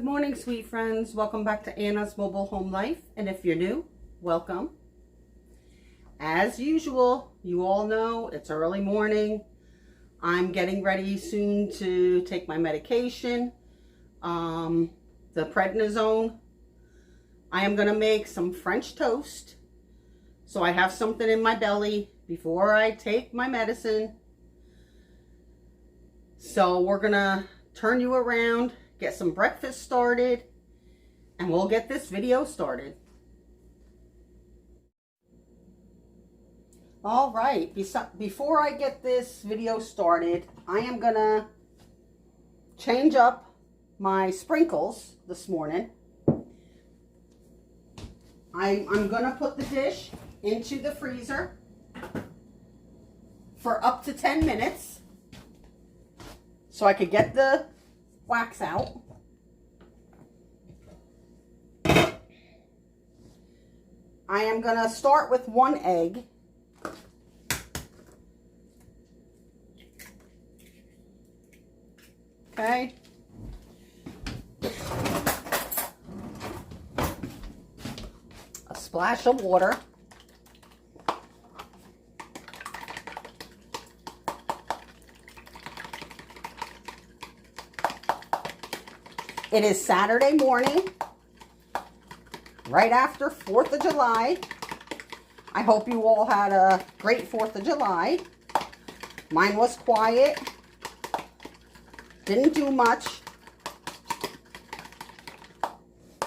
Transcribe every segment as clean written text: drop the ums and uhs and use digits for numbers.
Good morning, sweet friends. Welcome back to Anna's Mobile Home Life. And if you're new, welcome. As usual, you all know it's early morning. I'm getting ready soon to take my medication, the prednisone. I am going to make some French toast so I have something in my belly before I take my medicine. So we're going to turn you around, get some breakfast started, and we'll get this video started. All right, before I get this video started, I am gonna change up my sprinkles this morning. I'm gonna put the dish into the freezer for up to 10 minutes so I could get the wax out. I am going to start with 1 egg. Okay. A splash of water. It is Saturday morning, right after 4th of July. I hope you all had a great 4th of July. Mine was quiet. Didn't do much.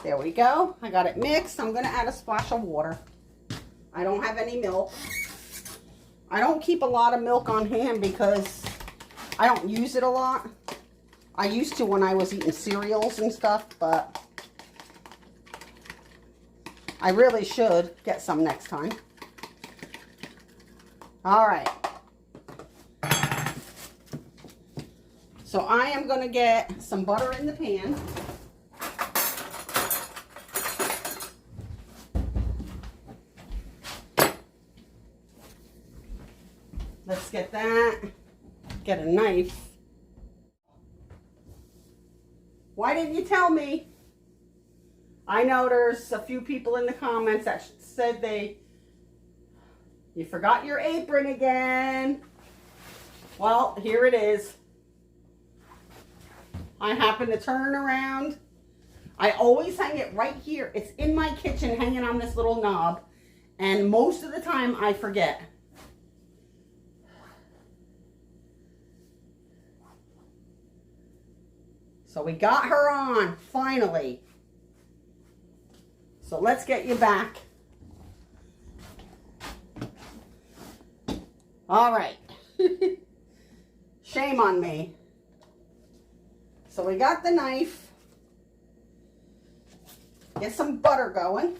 There we go. I got it mixed. I'm going to add a splash of water. I don't have any milk. I don't keep a lot of milk on hand because I don't use it a lot. I used to when I was eating cereals and stuff, but I really should get some next time. All right. So I am going to get some butter in the pan. Let's get that. Get a knife. Why didn't you tell me? I know there's a few people in the comments that said you forgot your apron again. Well, here it is. I happen to turn around. I always hang it right here. It's in my kitchen hanging on this little knob. And most of the time I forget. So we got her on, finally. So let's get you back. All right. Shame on me. So we got the knife. Get some butter going.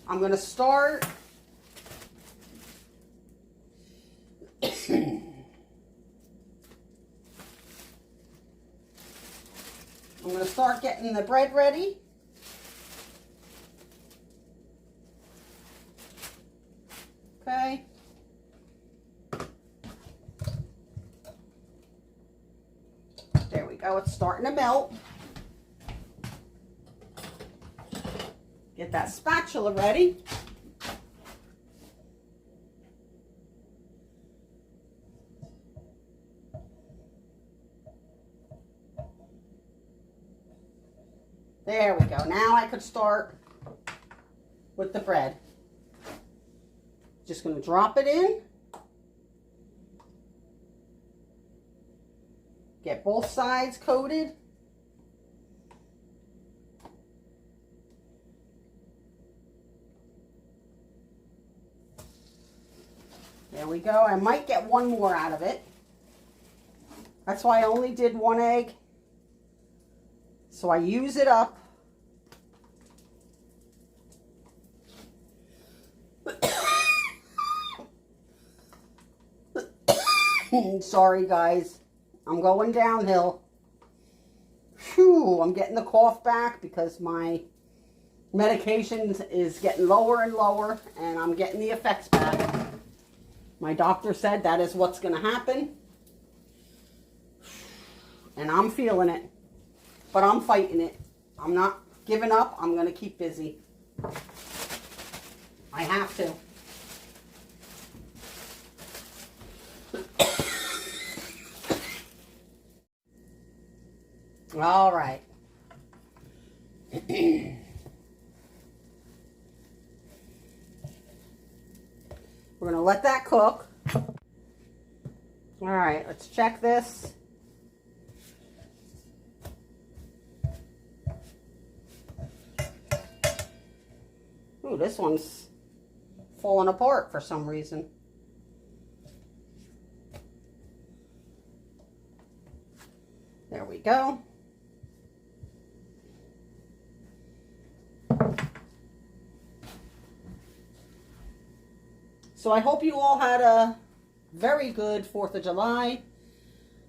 I'm going to start. I'm going to start getting the bread ready. Okay. There we go. It's starting to melt. Get that spatula ready. There we go. Now I could start with the bread. Just going to drop it in. Get both sides coated. There we go. I might get one more out of it. That's why I only did 1 egg. So I use it up. Sorry guys, I'm going downhill. Phew, I'm getting the cough back because my medication is getting lower and lower and I'm getting the effects back. My doctor said that is what's going to happen. And I'm feeling it. But I'm fighting it. I'm not giving up. I'm going to keep busy. I have to. All right. We're going to let that cook. All right, let's check this. Ooh, this one's falling apart for some reason. There we go. So I hope you all had a very good 4th of July.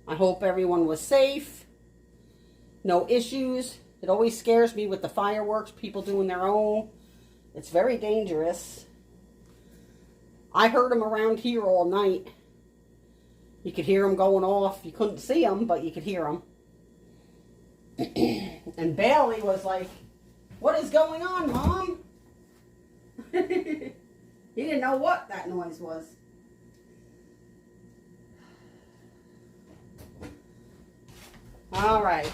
I hope everyone was safe. No issues. It always scares me with the fireworks, people doing their own. It's very dangerous. I heard them around here all night. You could hear them going off. You couldn't see them, but you could hear them. And Bailey was like, "What is going on, Mom?" He didn't know what that noise was. All right.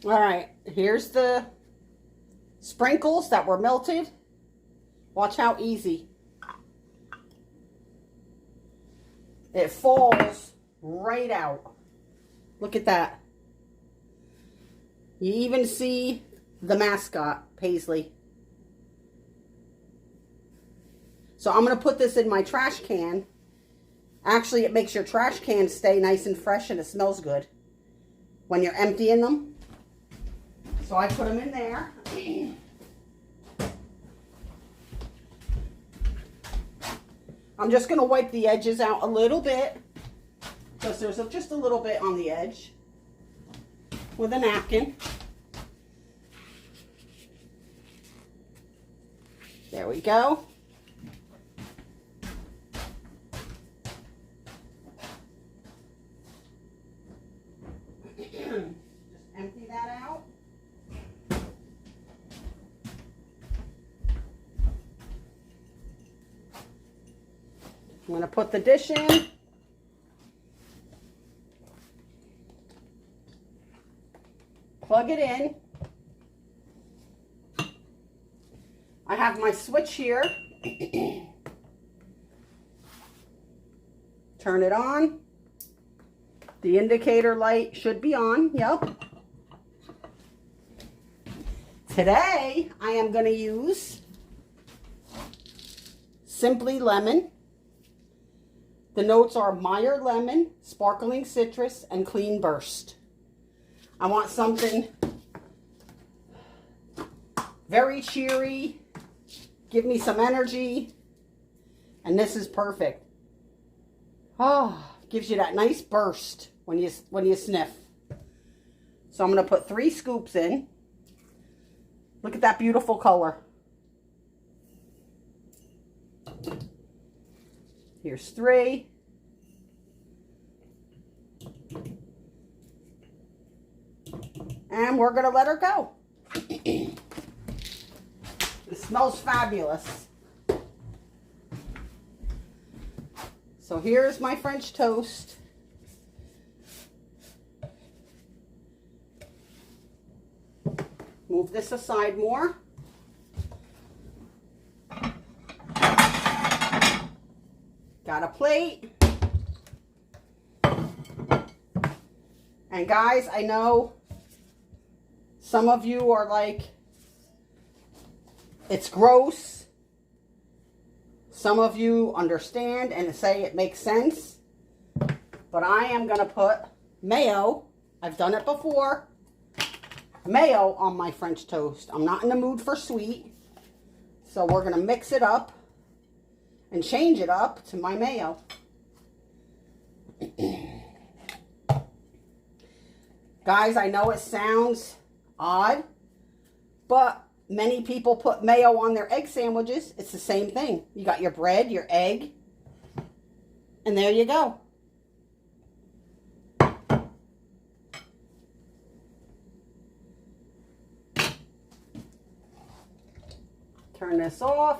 All right. Here's the sprinkles that were melted. Watch how easy. It falls right out. Look at that. You even see the mascot, Paisley. So I'm going to put this in my trash can. Actually, it makes your trash can stay nice and fresh, and it smells good when you're emptying them. So I put them in there. I'm just going to wipe the edges out a little bit, because there's just a little bit on the edge with a napkin. There we go. Just empty that out. I'm going to put the dish in. Plug it in. I have my switch here. Turn it on. The indicator light should be on. Yep. Today, I am going to use Simply Lemon. The notes are Meyer Lemon, Sparkling Citrus, and Clean Burst. I want something very cheery, give me some energy, and this is perfect. Oh, gives you that nice burst when you sniff. So I'm going to put 3 scoops in. Look at that beautiful color. Here's 3. And we're going to let her go. It smells fabulous. So here's my French toast. Move this aside more. Got a plate. And guys, I know some of you are like, it's gross. Some of you understand and say it makes sense. But I am going to put mayo. I've done it before. Mayo on my French toast. I'm not in the mood for sweet. So we're going to mix it up and change it up to my mayo. Guys, I know it sounds odd, but many people put mayo on their egg sandwiches. It's the same thing. You got your bread, your egg, and there you go. turn this off.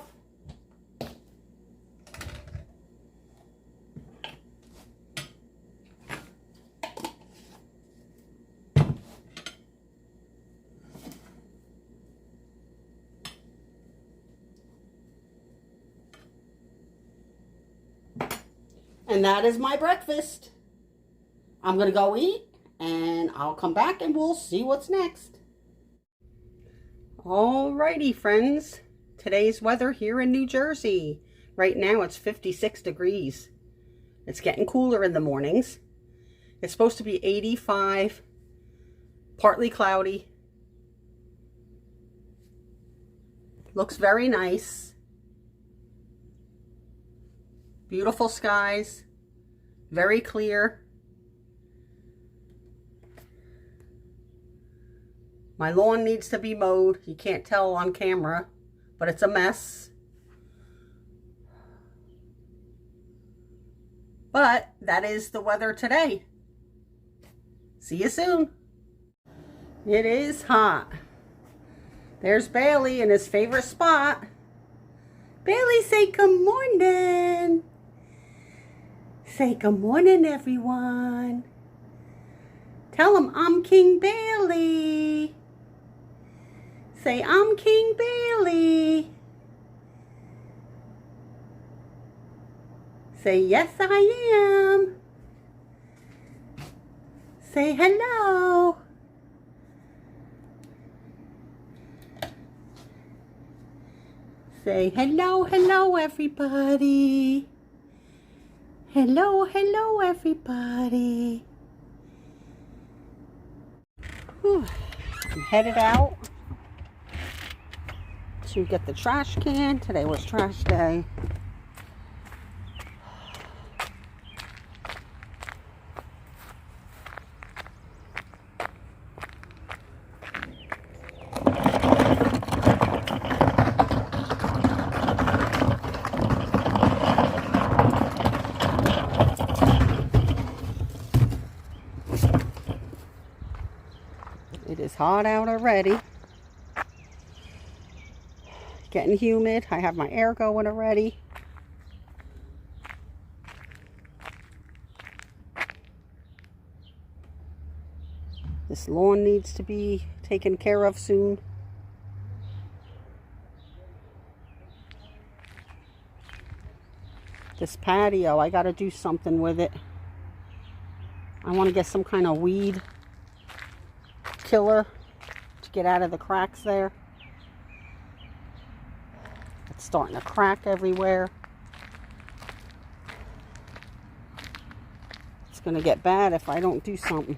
And that is my breakfast. I'm going to go eat and I'll come back and we'll see what's next. Alrighty, friends. Today's weather here in New Jersey. Right now it's 56 degrees. It's getting cooler in the mornings. It's supposed to be 85, partly cloudy. Looks very nice. Beautiful skies, very clear. My lawn needs to be mowed. You can't tell on camera, but it's a mess. But that is the weather today. See you soon. It is hot. There's Bailey in his favorite spot. Bailey, say good morning. Say good morning, everyone. Tell them I'm King Bailey. Say I'm King Bailey. Say yes, I am. Say hello. Say hello, hello, everybody. Hello, hello, everybody. Whew. I'm headed out to get the trash can. Today was trash day. It is hot out already. Getting humid. I have my air going already. This lawn needs to be taken care of soon. This patio, I got to do something with it. I want to get some kind of weed killer to get out of the cracks there. It's starting to crack everywhere. It's going to get bad if I don't do something.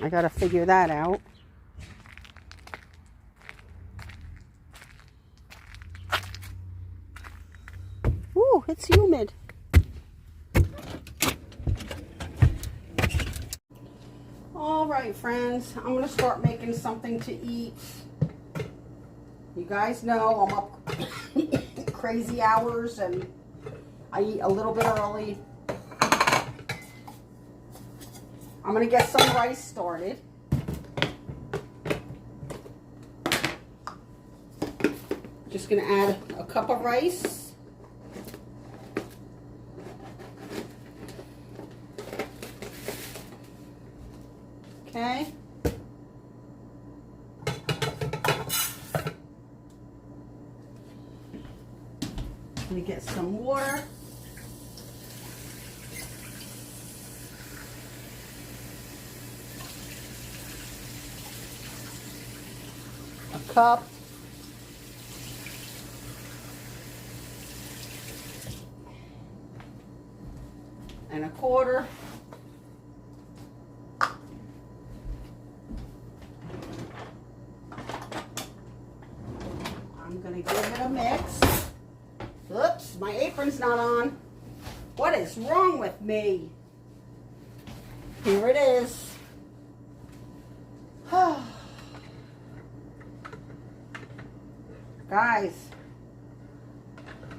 I got to figure that out. Ooh, it's humid. All right, friends, I'm going to start making something to eat. You guys know I'm up crazy hours and I eat a little bit early. I'm going to get some rice started. Just going to add a cup of rice. Okay. I'm going to get some water. A cup. And a quarter. I'm going to give it a mix. Oops, my apron's not on. What is wrong with me? Here it is. Guys,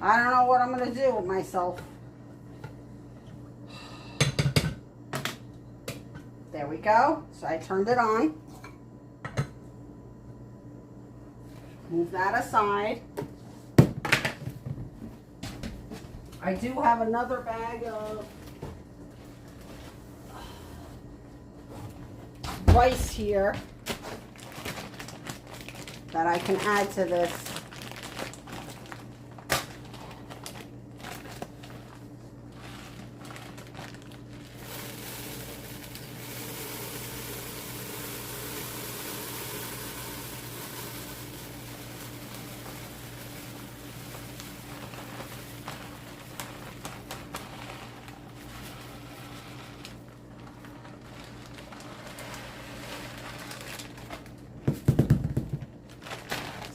I don't know what I'm going to do with myself. There we go. So I turned it on. Move that aside. I do have another bag of rice here that I can add to this.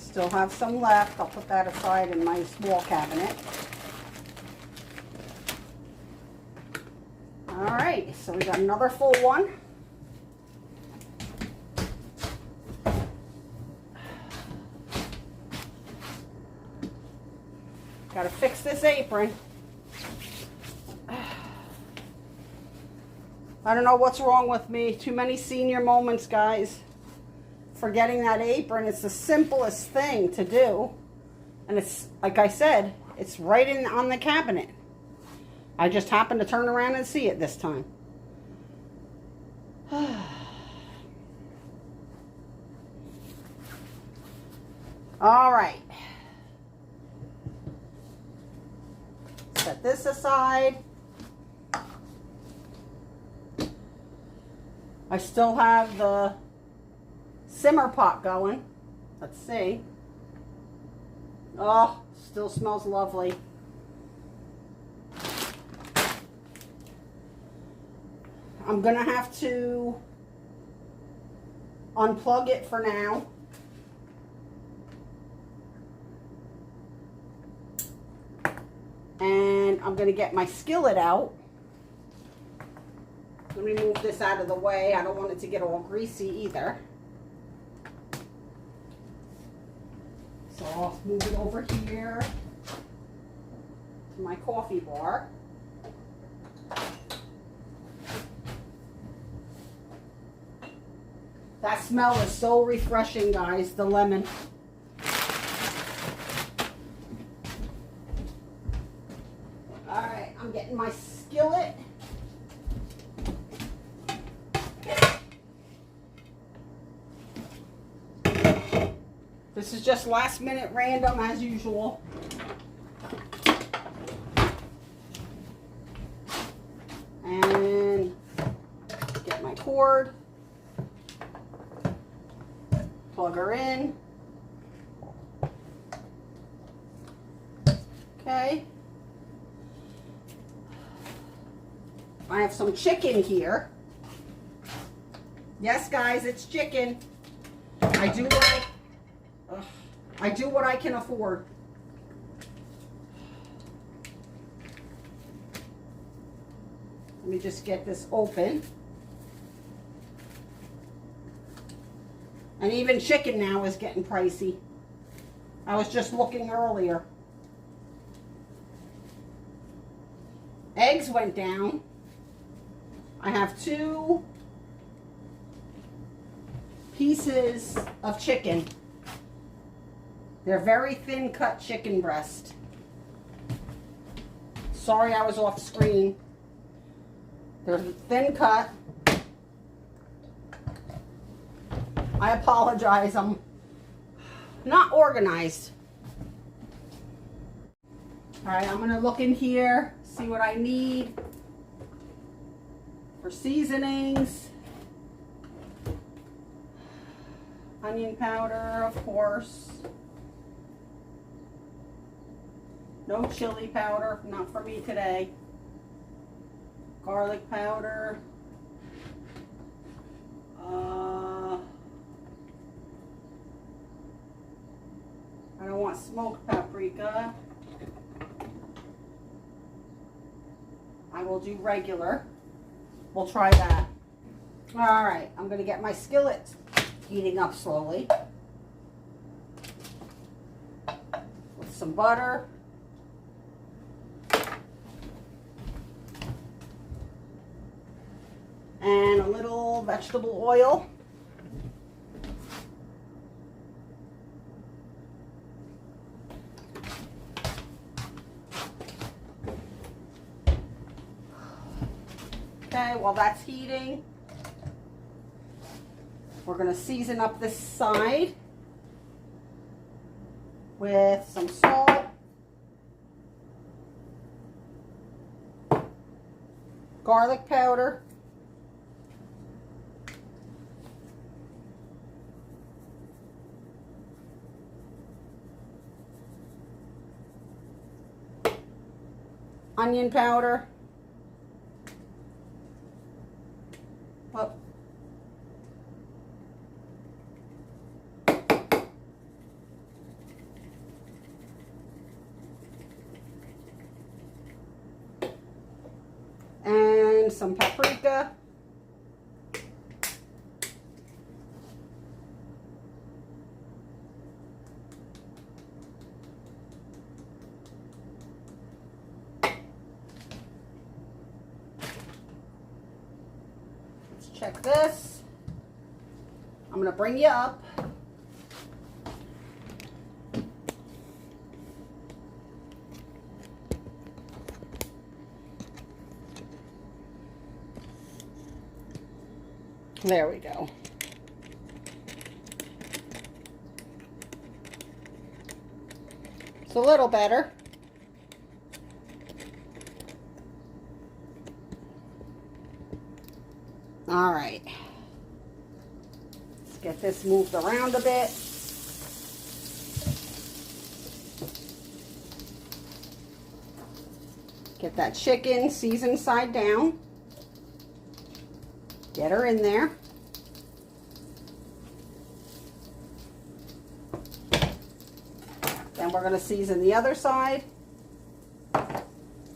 Still have some left. I'll put that aside in my small cabinet. All right, so we got another full one. Got to fix this apron. I don't know what's wrong with me. Too many senior moments, guys. Forgetting that apron. It's the simplest thing to do. And it's, like I said, it's right in on the cabinet. I just happened to turn around and see it this time. All right. Set this aside. I still have the simmer pot going. Let's see. Oh, still smells lovely. I'm gonna have to unplug it for now. And I'm gonna get my skillet out. Let me move this out of the way. I don't want it to get all greasy either. So I'll move it over here to my coffee bar. That smell is so refreshing, guys, the lemon. All right, I'm getting my skillet. This is just last minute random as usual. And get my cord. Plug her in. Okay. I have some chicken here. Yes, guys, it's chicken. I do what I can afford. Let me just get this open. And even chicken now is getting pricey. I was just looking earlier. Eggs went down. I have 2 pieces of chicken. They're very thin cut chicken breast. Sorry I was off screen. They're thin cut. I apologize. I'm not organized. All right, I'm gonna look in here, see what I need for seasonings. Onion powder, of course. No chili powder, not for me today. Garlic powder. I don't want smoked paprika. I will do regular. We'll try that. All right, I'm gonna get my skillet heating up slowly. With some butter. And a little vegetable oil. Okay, while that's heating, we're going to season up this side with some salt, garlic powder, onion powder, and some paprika. Let's check this. I'm going to bring you up. There we go. It's a little better. All right. Let's get this moved around a bit. Get that chicken seasoned side down. Get her in there. Then we're going to season the other side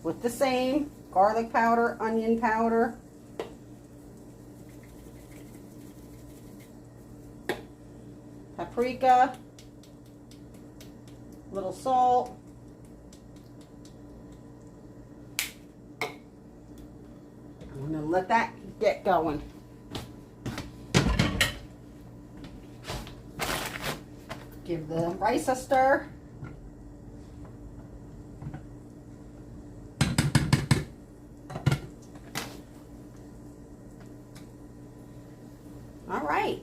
with the same garlic powder, onion powder, paprika, little salt, I'm going to let that get going. Give the rice a stir. All right.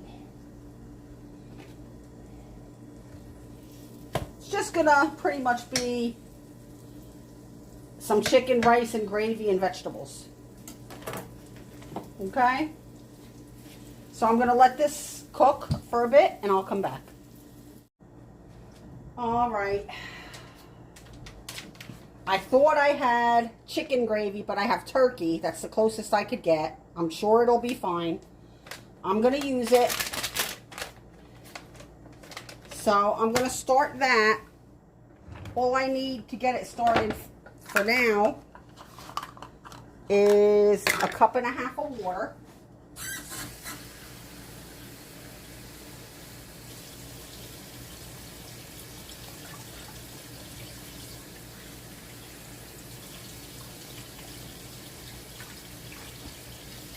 It's just gonna pretty much be some chicken, rice, and gravy and vegetables. Okay? So I'm gonna let this cook for a bit and I'll come back. All right. I thought I had chicken gravy, but I have turkey. That's the closest I could get. I'm sure it'll be fine. I'm going to use it. So I'm going to start that. All I need to get it started for now is a cup and a half of water.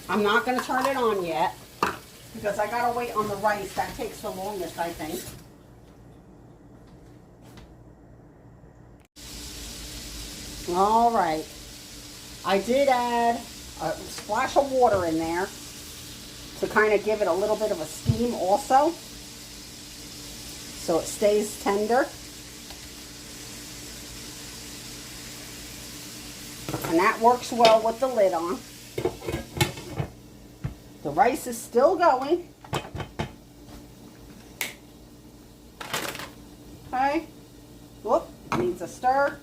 I'm not going to turn it on yet because I got to wait on the rice. That takes the longest, I think. All right. I did add a splash of water in there to kind of give it a little bit of a steam also, so it stays tender. And that works well with the lid on. The rice is still going. Okay. Whoop, needs a stir.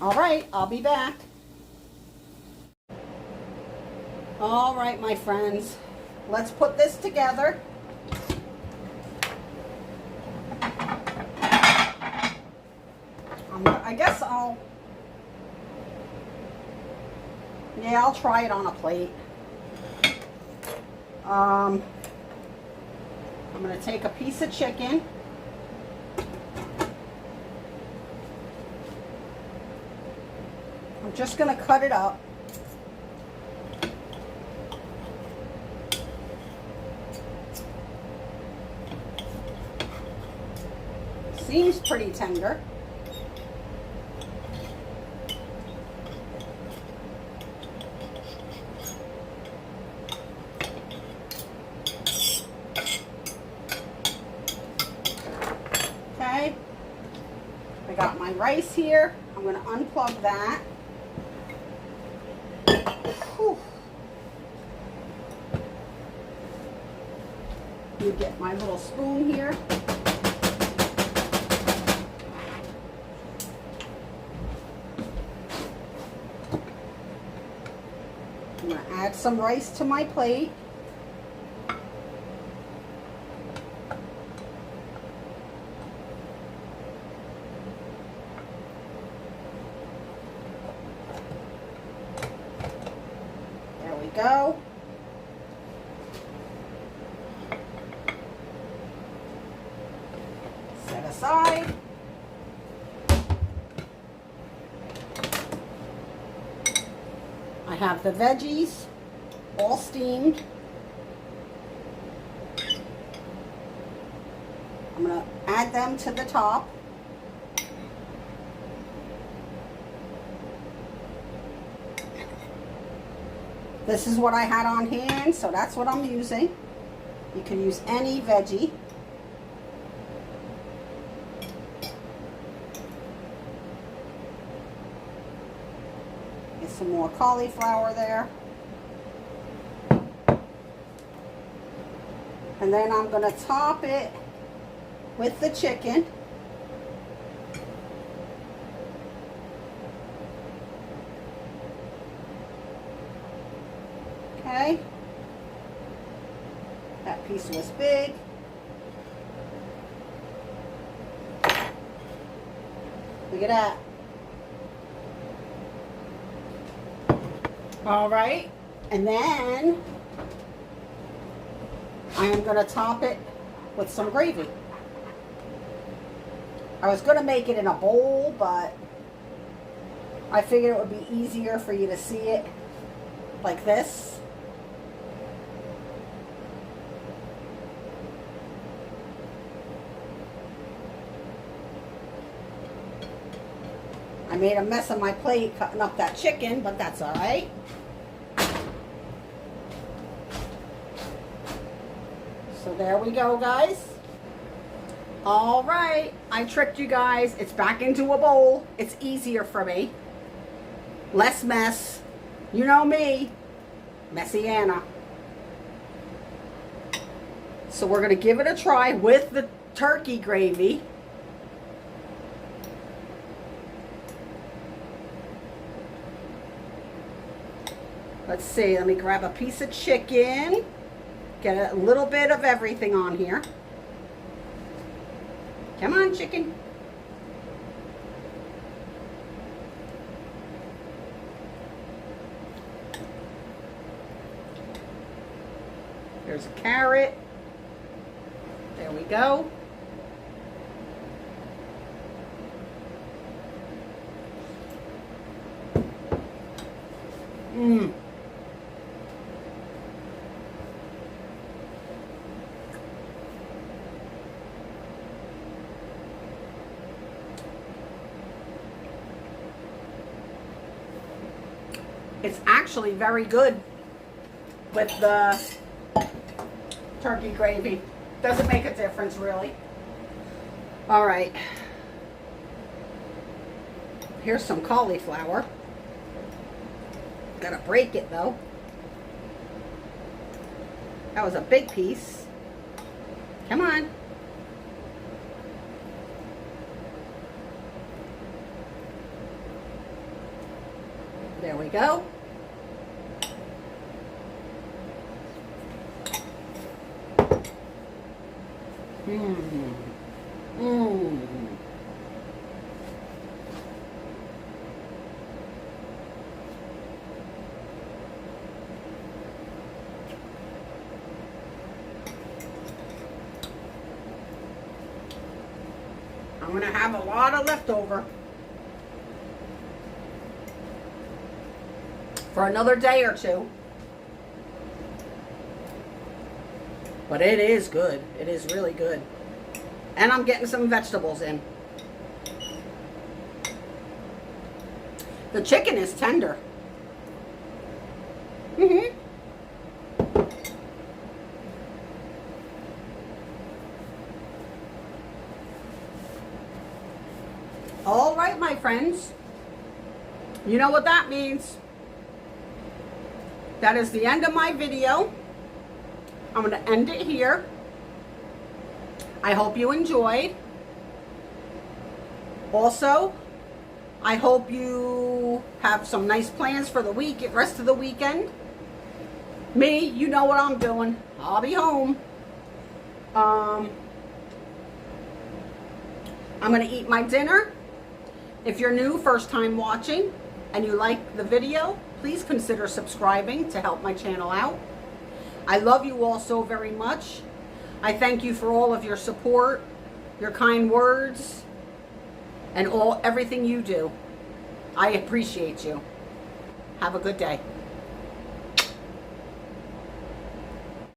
All right, I'll be back. All right, my friends, let's put this together. I guess I'll try it on a plate. I'm going to take a piece of chicken. I'm just going to cut it up. Seems pretty tender. Okay, I got my rice here. I'm going to unplug that. Whew. Let me get my little spoon here. I'm going to add some rice to my plate. There we go. Set aside. I have the veggies all steamed. I'm going to add them to the top. This is what I had on hand, so that's what I'm using. You can use any veggie. Get some more cauliflower there. And then I'm going to top it with the chicken. Okay. That piece was big. Look at that. All right. And then I am going to top it with some gravy. I was going to make it in a bowl, but I figured it would be easier for you to see it like this. I made a mess of my plate cutting up that chicken, but that's all right. So there we go, guys. All right, I tricked you guys. It's back into a bowl. It's easier for me. Less mess. You know me, Messy Anna. So we're going to give it a try with the turkey gravy. Let's see, let me grab a piece of chicken. Get a little bit of everything on here. Come on, chicken. There's a carrot. There we go. Mmm. It's actually very good with the turkey gravy. Doesn't make a difference, really. All right. Here's some cauliflower. Gotta break it, though. That was a big piece. Come on. There we go. Mmm. Mmm. I'm going to have a lot of leftover for another day or two. But it is good. It is really good. And I'm getting some vegetables in. The chicken is tender. All right, my friends. You know what that means. That is the end of my video. I'm going to end it here. I hope you enjoyed. Also, I hope you have some nice plans for the rest of the weekend. Me, you know what I'm doing. I'll be home. I'm going to eat my dinner. If you're new, first time watching, and you like the video, please consider subscribing to help my channel out. I love you all so very much. I thank you for all of your support, your kind words, and everything you do. I appreciate you. Have a good day.